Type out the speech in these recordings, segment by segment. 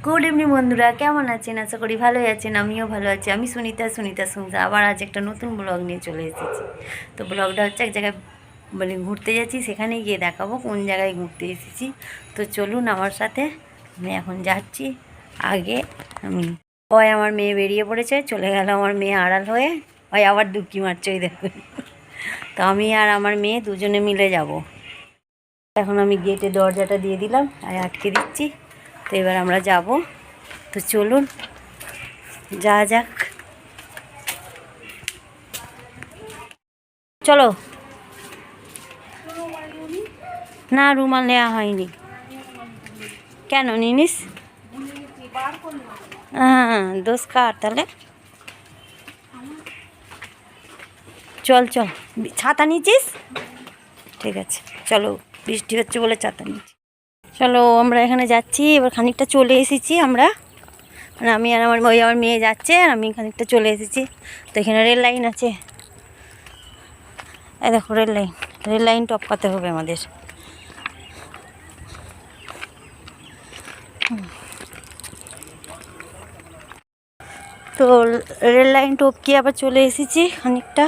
Good evening বন্ধুরা, কেমন আছেন? আশা করি ভালোই আছেন। আমিও ভালো আছি। আমি সুনিতা সংসা আবার আজ একটা নতুন ব্লগ নিয়ে চলে এসেছি। তো ব্লগটা হচ্ছে এক জায়গায় ঘুরতে যাচ্ছি, সেখানে গিয়ে দেখাবো কোন জায়গায় ঘুরতে এসেছি। তো চলুন আমার সাথে, আমি এখন যাচ্ছি। আগে আমার মেয়ে বেরিয়ে পড়েছে, চলে গেল আমার মেয়ে আড়াল হয়ে। আবার ডুবকি মারছে, ওই দেখুন। তো আমি আর আমার মেয়ে দুজনে মিলে যাব। এখন আমি গেটে দরজাটা দিয়ে দিলাম আর আটকে দিচ্ছি। তো এবার আমরা যাব। তো চলুন যা যাক, চলো। না, রুমাল নেওয়া হয়নি। কেন নিনিস? হ্যাঁ, দোষ কার তাহলে? চল চল, ছাতা নিয়েছিস? ঠিক আছে চলো, বৃষ্টি হচ্ছে বলে ছাতা নিচ্ছি। চলো আমরা এখানে যাচ্ছি। এবার খানিকটা চলে এসেছি আমরা, মানে আমি আর আমার মেয়ে যাচ্ছে, আর আমি খানিকটা চলে এসেছি। তো এখানে রেল লাইন আছে, এই দেখো রেল লাইন টপকাতে হবে আমাদের। তো রেল লাইন টপকে আবার চলে এসেছি খানিকটা।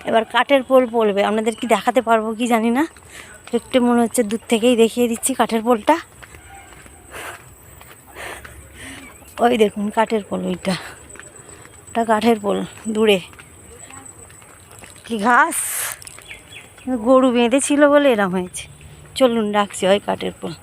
এবার কাঠের পোল পড়বে, আপনাদের কি দেখাতে পারবো কি জানি না, একটু মনে হচ্ছে দূর থেকেই দেখিয়ে দিচ্ছি কাঠের পোলটা। ওই দেখুন কাঠের পোল, ওটা কাঠের পোল দূরে। কি ঘাস, গরু বেঁধেছিল বলে এরম হয়েছে। চলুন রাখছি, ওই কাঠের পোল।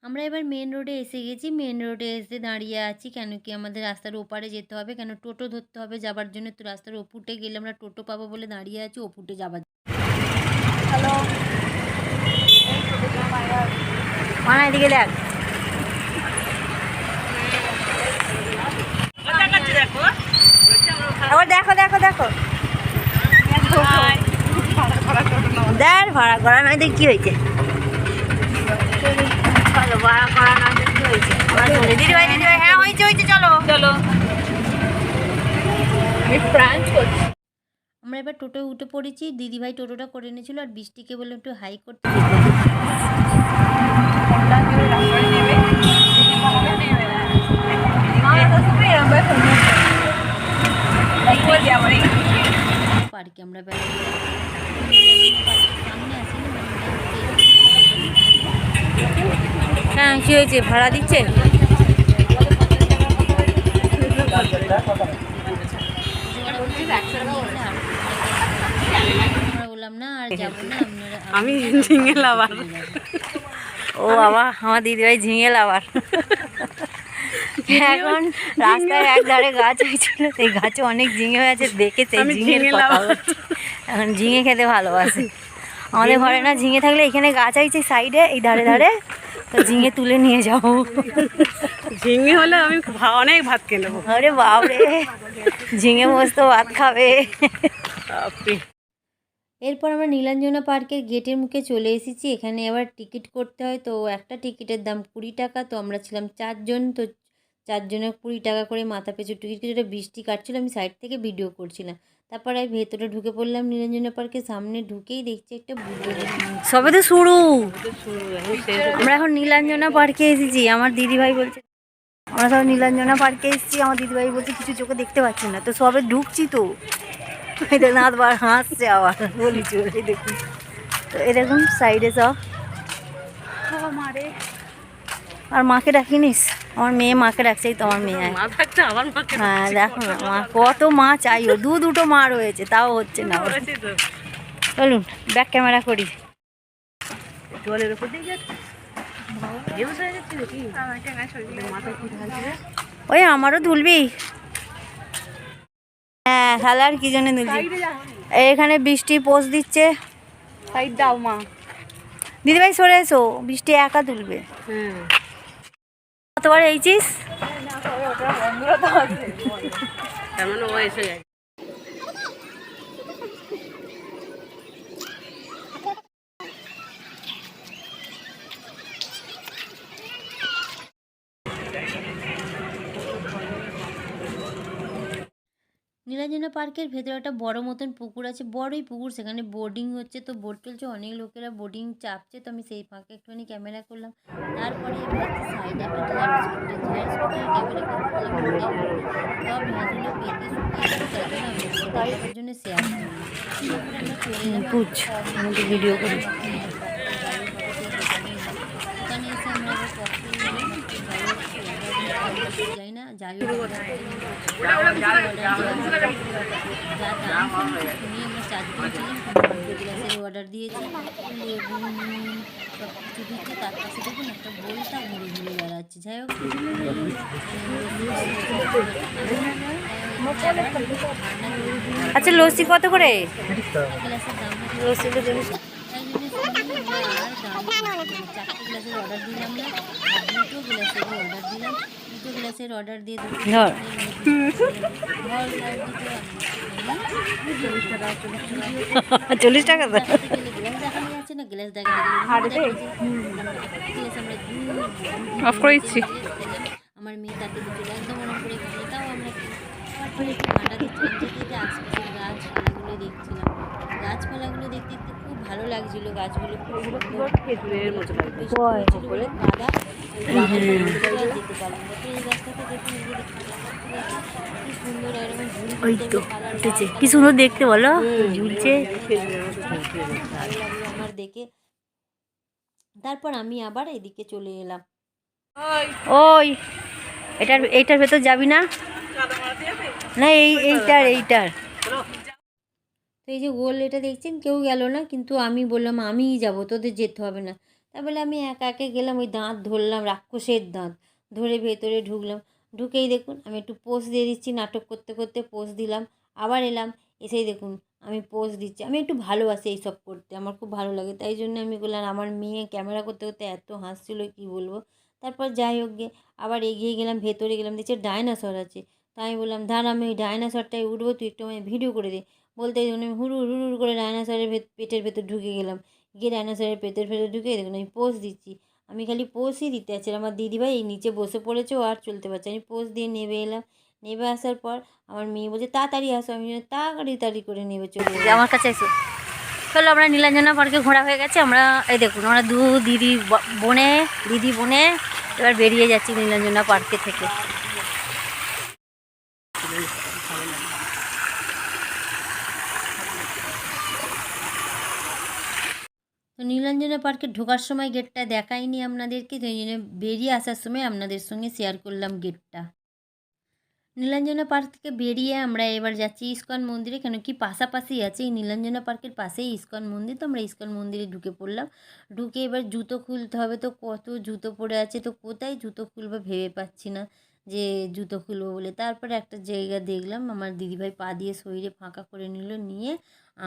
আমরা এবার মেন রোডে এসে গেছি। মেন রোডে এসে দাঁড়িয়ে আছি, কেন কি আমাদের রাস্তার ওপারে যেতে হবে, কেন টোটো ধরতে হবে যাবার জন্য। তো রাস্তার ওপুটে গেলে আমরা টোটো পাবো বলে দাঁড়িয়ে আছি, ওপুটে যাবার। হ্যালো, মানা এদিকে দেখ। দেখো দেখো দেখো, দেখ ভাড়া করা নয়, দেখ কি হয়েছে। চলো ভাড়া করা নয়, দেখ কি হয়েছে। দিদিভাই হ্যাঁ হয়েছে চলো চলো। আমরা এবার টোটোয় উঠে পড়েছি। দিদিভাই টোটোটা করে এনেছিল, আর বৃষ্টিকে বলে একটু হাই করতে। পার্কে আমরা হ্যাঁ কি হয়েছে, ভাড়া দিচ্ছে? বললাম না আর যাবো না, আমি ঝিঙে লাভার। ও বাবা, আমার দিদিভাই ঝিঙে লাভার। এখন রাস্তায় এক ধারে গাছ হয়েছিল, সেই গাছে অনেক ঝিঙে হয়ে আছে, দেখে সেই ঝিঙের কথা হচ্ছে। এখন ঝিঙে খেতে ভালোবাসে। আমাদের ঘরে না ঝিঙে থাকলে, এখানে গাছ আছে সাইডে, এই ধারে ধারে, তো ঝিঙে তুলে নিয়ে যাবো। ঝিঙে হলে আমি অনেক ভাত খেয়ে নেবো। আরে বাপরে, ঝিঙে বসতো ভাত খাবে। এরপর আমরা নীলাঞ্জনা পার্কের গেটের মুখে চলে এসেছি। এখানে আবার টিকিট করতে হয়, তো একটা টিকিটের দাম 20 টাকা। তো আমরা ছিলাম 4 জন, তো 4 জনের 20 টাকা করে মাথা পিছু টিকিট কেটে। বৃষ্টি কাটছিল, আমি সাইড থেকে ভিডিও করছিলাম। তারপরে আমি ভেতরে ঢুকে পড়লাম। নীলাঞ্জনা পার্কের সামনে ঢুকেই দেখছি একটা সবে তো শুরু। আমরা এখন নীলাঞ্জনা পার্কে এসেছি। আমার দিদিভাই বলছে, আমরা সব নীলাঞ্জনা পার্কে এসেছি। আমার দিদিভাই বলছে কিছু চোখে দেখতে পাচ্ছি না। তো সবে ঢুকছি, তো নাথবার হাসছে আবার, বলি চলে দেখুন। তো এরকম সাইডে সব। আর মাকে ডাকিনিস? আমার মেয়ে মাকে ডাকছে, তো আমার মেয়ে। হ্যাঁ দেখো না, মা কত মা চাই, ও দুটো মা রয়েছে, তাও হচ্ছে না। চলুন ব্যাক ক্যামেরা করি। জলের উপর দিয়ে ওই আমারও তুলবি? হ্যাঁ তাহলে আর কি জন্য তুলছি। এখানে বৃষ্টি পোজ দিচ্ছে, সাইড দাও মা। দিদিভাই সরে এসো, বৃষ্টি একা তুলবে। কতবার এইছিস? নীলাঞ্জনা পার্কের ভেতরে একটা বড় মতন পুকুর আছে, বড়ই পুকুর, সেখানে বোটিং হচ্ছে, তো বোট চলছে, অনেক লোকেরা বোটিং চাপছে, তো আমি সেই ফাঁকে একটুখানি ক্যামেরা করলাম। তারপরে এবার দেখছি সাইডে একটা ঢেঁড়স স্কুটার, ঢেঁড়স স্কুটারে ক্যামেরা করলাম বোটের মধ্যে, সব ঢেঁড়সগুলো পেকে শুকিয়ে গেছে, তাই জন্য আমি ওদের দেখাবার জন্য শেয়ার করলাম। তারপরে আমরা চলে এলাম বুঝ আমাদের ভিডিও করি। ককটেল গাড়ি হবে সেই দোকানে এলাম। দোকানে এসে আমরা আবার ককটেল নিলাম, তো যাই হোক যাই না, যাই হোক আমরা হোটেলে যা দাম শুনেছি শুনি আমরা 4 জন ছিলাম, কোনো অল্প গ্লাসের অর্ডার দিয়েছি, লেবু নুন সব কিছু দিচ্ছে, তার পাশে দেখুন একটা বইটা ঘুরে ঘুরে বেড়াচ্ছে। যাই হোক আচ্ছা লস্যি কত করে? গ্লাসের দাম লস্যিটা দেবে। তাই জন্য শুনি আমরা আর দাম 4টে গ্লাসের অর্ডার দিলাম না, আর 2টো গ্লাসের অর্ডার দিলাম। 2টো গ্লাসের অর্ডার দিয়ে ধর। চল্লিশ টাকা তো গ্লাস দেখানো যাচ্ছে না, গ্লাস অফ করে দিচ্ছি। আমার মেয়ে তাকে দিচ্ছিল একদম ওরম করে খেলে, তাও আমরা তারপরে একটু ঠান্ডা দিচ্ছিলাম, যেতে যেতে আশপাশের গাছপালাগুলো দেখছিলাম। গাছপালাগুলো দেখতে দেখতে খুব ভালো লাগছিল, গাছগুলো খুব সুন্দর, খেজুরের মতো বেশি হয়েছিল বলে কাদা যেতে পারলাম না। তো এই গাছটাতে দেখুন, এই যে দেখতে কি সুন্দর এরকম ওই ঝুড়ি তো কালার উঠেছে, কি সুন্দর দেখতে বলো, ঝুলছে। ভালো লাগলো আমার দেখে। তারপর আমি আবার এদিকে চলে এলাম। ওই এইটার ভেতর যাবি না? না এইটার তো এই যে গোল এটা দেখছেন, কেউ গেল না, কিন্তু আমি বললাম আমিই যাব, তোদের যেতে হবে না। তাই বলে আমি একা একা গেলাম, ওই দাঁত ধরলাম, রাক্ষসের দাঁত ধরে ভেতরে ঢুকলাম। ঢুকেই দেখুন আমি একটু পোজ দিয়ে দিচ্ছি, নাটক করতে করতে পোজ দিলাম, আবার এলাম, এসেই দেখুন আমি পোজ দিচ্ছি। আমি একটু ভালোবাসি এইসব করতে, আমার খুব ভালো লাগে, তাই জন্য আমি বললাম। আমার মেয়ে ক্যামেরা করতে করতে এত হাসছিল কি বলবো। তারপর যাই হোক গে আবার এগিয়ে গেলাম, ভেতরে গেলাম, দেখছি ডাইনোসর আছে। তাই আমি বললাম দাঁড়া, আমি ওই ডাইনোসরটাই উঠবো, তুই একটু আমায় ভিডিও করে দে। বলতে দেখুন আমি হুড়ুর হুড়ুর করে ডাইনোসরের পেটের ভেতর ঢুকে গেলাম। গিয়ে ডাইনোসরের পেটের ভেতর ঢুকে দেখুন আমি পোজ দিচ্ছি। আমি খালি পোজই দিতে আছি, আমার দিদিভাই এই নিচে বসে পড়েছে, ও আর চলতে পারছে না। আমি পোজ দিয়ে নেমে এলাম। নেমে আসার পর আমার মেয়ে বলছে তাড়াতাড়ি আসো, আমি তাড়াতাড়ি করে নেমে চলে এলাম। আমার কাছে এসো। চলো, আমরা নীলাঞ্জনা পার্কে ঘোরা হয়ে গেছে। আমরা এই দেখুন আমরা দিদি বোনে এবার বেরিয়ে যাচ্ছি নীলাঞ্জনা পার্কে থেকে। তো নীলাঞ্জনা পার্কে ঢোকার সময় গেটটা দেখাইনি আপনাদেরকে, তো এই জন্য বেরিয়ে আসার সময় আপনাদের সঙ্গে শেয়ার করলাম গেটটা। নীলাঞ্জনা পার্ক থেকে বেরিয়ে আমরা এবার যাচ্ছি ইস্কন মন্দিরে, কেন কি পাশাপাশি আছে, এই নীলাঞ্জনা পার্কের পাশেই ইস্কন মন্দির, তো আমরা ইস্কন মন্দিরে ঢুকে পড়লাম। ঢুকে এবার জুতো খুলতে হবে, তো কত জুতো পড়ে আছে, তো কোথায় জুতো খুলবো ভেবে পাচ্ছি না যে জুতো খুলবো বলে। তারপরে একটা জায়গা দেখলাম, আমার দিদিভাই পা দিয়ে শরীরে ফাঁকা করে নিল, নিয়ে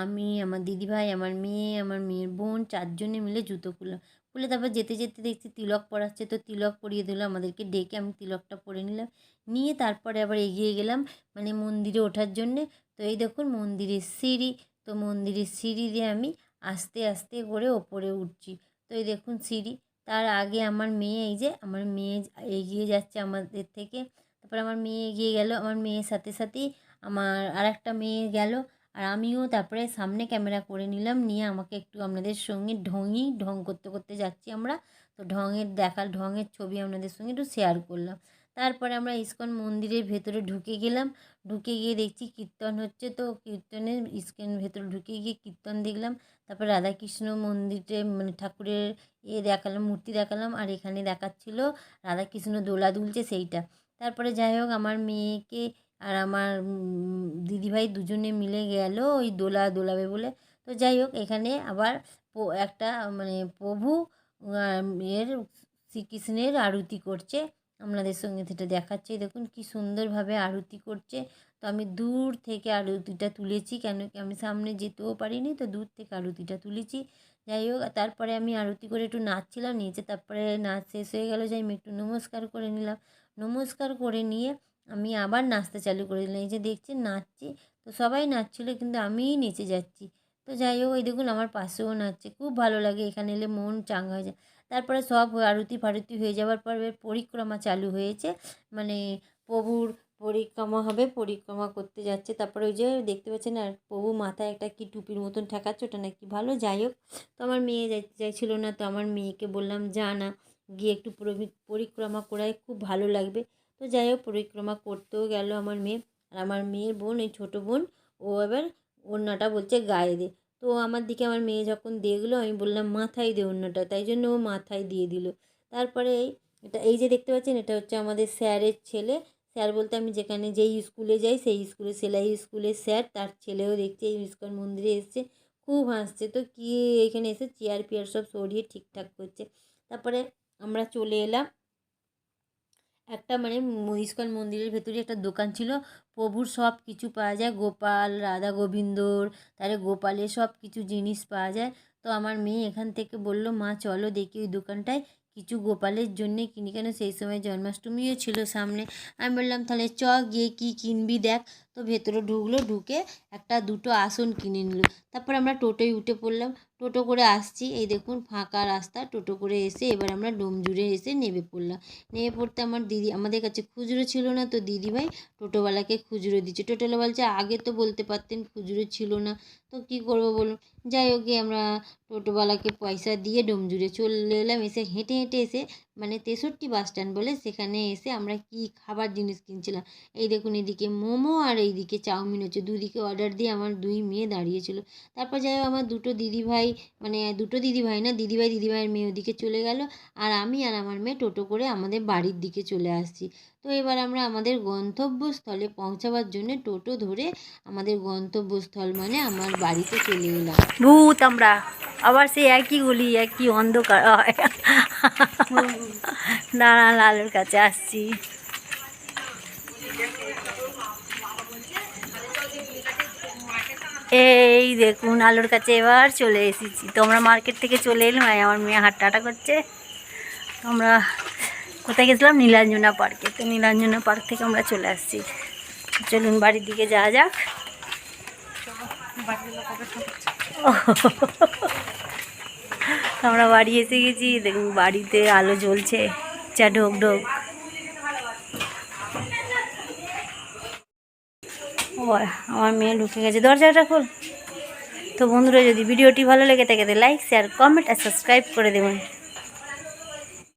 আমি, আমার দিদিভাই, আমার মেয়ের বোন 4 জনে মিলে জুতো খুললাম। খুলে তারপর যেতে যেতে দেখছি তিলক পরাচ্ছে, তো তিলক পরিয়ে দিল আমাদেরকে ডেকে, আমি তিলকটা পরে নিলাম, নিয়ে তারপরে আবার এগিয়ে গেলাম মানে মন্দিরে ওঠার জন্যে। তো এই দেখুন মন্দিরের সিঁড়ি, তো মন্দিরের সিঁড়ি দিয়ে আমি আস্তে আস্তে করে ওপরে উঠছি। তো এই দেখুন সিঁড়ি, তার আগে আমার মেয়ে, এই যে আমার মেয়ে এগিয়ে যাচ্ছে আমাদের থেকে। তারপর আমার মেয়ে এগিয়ে গেল, আমার মেয়ের সাথে সাথেই আমার আর একটা মেয়ে গেল, আর আমিও তারপরে সামনে ক্যামেরা করে নিলাম, নিয়ে আমাকে একটু আপনাদের সঙ্গে ঢং করতে করতে যাচ্ছি আমরা। তো ঢঙের ছবি আপনাদের সঙ্গে একটু শেয়ার করলাম। তারপরে আমরা ইস্কন মন্দিরের ভেতরে ঢুকে গেলাম। ঢুকে গিয়ে দেখছি কীর্তন হচ্ছে, তো কীর্তনের ইস্কন ভেতরে ঢুকে গিয়ে কীর্তন দেখলাম। তারপর রাধাকৃষ্ণ মন্দিরে মানে ঠাকুরের দেখালাম, মূর্তি দেখালাম, আর এখানে দেখাচ্ছিল রাধাকৃষ্ণ দোলা দুলছে সেইটা। তারপরে যাই হোক আমার মেয়েকে আর আমার দিদিভাই দুজনে মিলে গেল ওই দোলাবে বলে। তো যাই হোক এখানে আবার একটা মানে প্রভু এর শ্রীকৃষ্ণের আরতি করছে, আপনাদের সঙ্গে সেটা দেখাচ্ছে। দেখুন কি সুন্দরভাবে আরতি করছে। তো আমি দূর থেকে আরতিটা তুলেছি, কেন কি আমি সামনে যেতেও পারিনি, তো দূর থেকে আরতিটা তুলেছি। যাই হোক তারপরে আমি আরতি করে একটু নাচছিলাম নিচে, তারপরে নাচ শেষ হয়ে গেল, যাই আমি একটু নমস্কার করে নিলাম। নমস্কার করে নিয়ে আমি আবার নাচতে চালু করে দিলাম। এই যে দেখছেন নাচছি, তো সবাই নাচছিল কিন্তু আমিই নেচে যাচ্ছি। তো যাই হোক ওই দেখুন আমার পাশেও নাচছে, খুব ভালো লাগে, এখানে এলে মন চাঙ্গা হয়ে যায়। তারপরে সব আরতি ফারতি হয়ে যাওয়ার পর পরিক্রমা চালু হয়েছে, মানে পরিক্রমা হবে, পরিক্রমা করতে যাচ্ছে। তারপরে ওই যে দেখতে পাচ্ছেন আর প্রভু মাথায় একটা কি টুপির মতন ঠেকাচ্ছে, ওটা নাকি ভালো। যাই হোক, তো আমার মেয়ে যাইতে চাইছিল না, তো আমার মেয়েকে বললাম যা না, গিয়ে একটু পরিক্রমা করায় খুব ভালো লাগবে। তো যাই হোক, পরিক্রমা করতেও গেল আমার মেয়ে। আর আমার মেয়ের বোন, এই ছোটো বোন, ও এবার ওড়নাটা বলছে গায়ে দে। তো আমার দিকে আমার মেয়ে যখন দেখলো, আমি বললাম মাথায় দে ওড়নাটা, তাই জন্য ও মাথায় দিয়ে দিল। তারপরে এই যে দেখতে পাচ্ছেন, এটা হচ্ছে আমাদের স্যারের ছেলে। স্যার বলতে আমি যেখানে যেই স্কুলে যাই সেই স্কুলে, সেলাই স্কুলের স্যার, তার ছেলেও দেখছি এই ইস্কন মন্দিরে এসছে, খুব হাসছে। তো কি এখানে এসে চেয়ার পেয়ার সব সরিয়ে ঠিকঠাক করছে। তারপরে আমরা চলে এলাম একটা, মানে ইস্কন মন্দিরের ভেতরে একটা দোকান ছিল, প্রভুর সব কিছু পাওয়া যায়, গোপাল রাধা গোবিন্দর, তাহলে গোপালের সব কিছু জিনিস পাওয়া যায়। তো আমার মেয়ে এখান থেকে বলল মা চলো দেখি ওই দোকানটায় কিছু গোপালের জন্যে কিনি, কেন সেই সময় জন্মাষ্টমীও ছিল সামনে। আমি বললাম তাহলে চ গিয়ে কী কিনবি দেখ। তো ভেতরে ঢুকলো, ঢুকে একটা দুটো আসন কিনে নিল। তারপর আমরা টোটোয় উঠে পড়লাম, টোটো করে আসছি, এই দেখুন ফাঁকা রাস্তা, টোটো করে এসে এবার আমরা ডোমজুড়ে এসে নেমে পড়লাম। নেমে পড়তে আমাদের কাছে খুচরো ছিল না, তো দিদিভাই টোটোওয়ালাকে খুচরো দিচ্ছে। টোটোওয়ালা বলছে আগে তো বলতে পারতেন, খুচরো ছিল না, তো কী করবো বলুন। যাই হোক, গিয়ে আমরা টোটোওয়ালাকে পয়সা দিয়ে ডোমজুড়ে চলে এলাম। এসে হেঁটে হেঁটে এসে, মানে 63 বাস স্ট্যান্ড বলে, সেখানে এসে আমরা কি খাবার জিনিস কিনছিলাম। এই দেখুন, এদিকে মোমো আর এইদিকে চাউমিন হচ্ছে, দুদিকে অর্ডার দিয়ে আমার দুই মেয়ে দাঁড়িয়েছিল। তারপর যাই হোক, আমার দুটো দিদিভাই, মানে দুটো দিদিভাই না, দিদিভাইয়ের মেয়ে ওদিকে চলে গেল, আর আমি আর আমার মেয়ে টোটো করে আমাদের বাড়ির দিকে চলে আসছি। তো এবার আমরা আমাদের গন্তব্যস্থলে পৌঁছাবার জন্য টোটো ধরে আমাদের গন্তব্যস্থল মানে আমার বাড়িতে চলে এলাম। ভূত আমরা আবার সেই একই গলি, একই অন্ধকার হয়। দাঁড়া, লালুর কাছে আসছি। এই দেখুন আলুর কাছে এবার চলে এসেছি। তো আমরা মার্কেট থেকে চলে এলাম, আমার মেয়ে হাঁটাহাঁটা করছে। তো আমরা কোথায় গেছিলাম? নীলাঞ্জনা পার্কে। তো নীলাঞ্জনা পার্ক থেকে আমরা চলে আসছি। চলুন বাড়ির দিকে যাওয়া যাক। আমরা বাড়ি এসে গেছি, দেখুন বাড়িতে আলো জ্বলছে, যা ঢোক ঢোক। ও আমার মেয়ে ঢুকে গেছে, দরজাটা খোল। তো বন্ধুরা, যদি ভিডিওটি ভালো লেগে থাকে লাইক, শেয়ার, কমেন্ট আর সাবস্ক্রাইব করে দেবেন।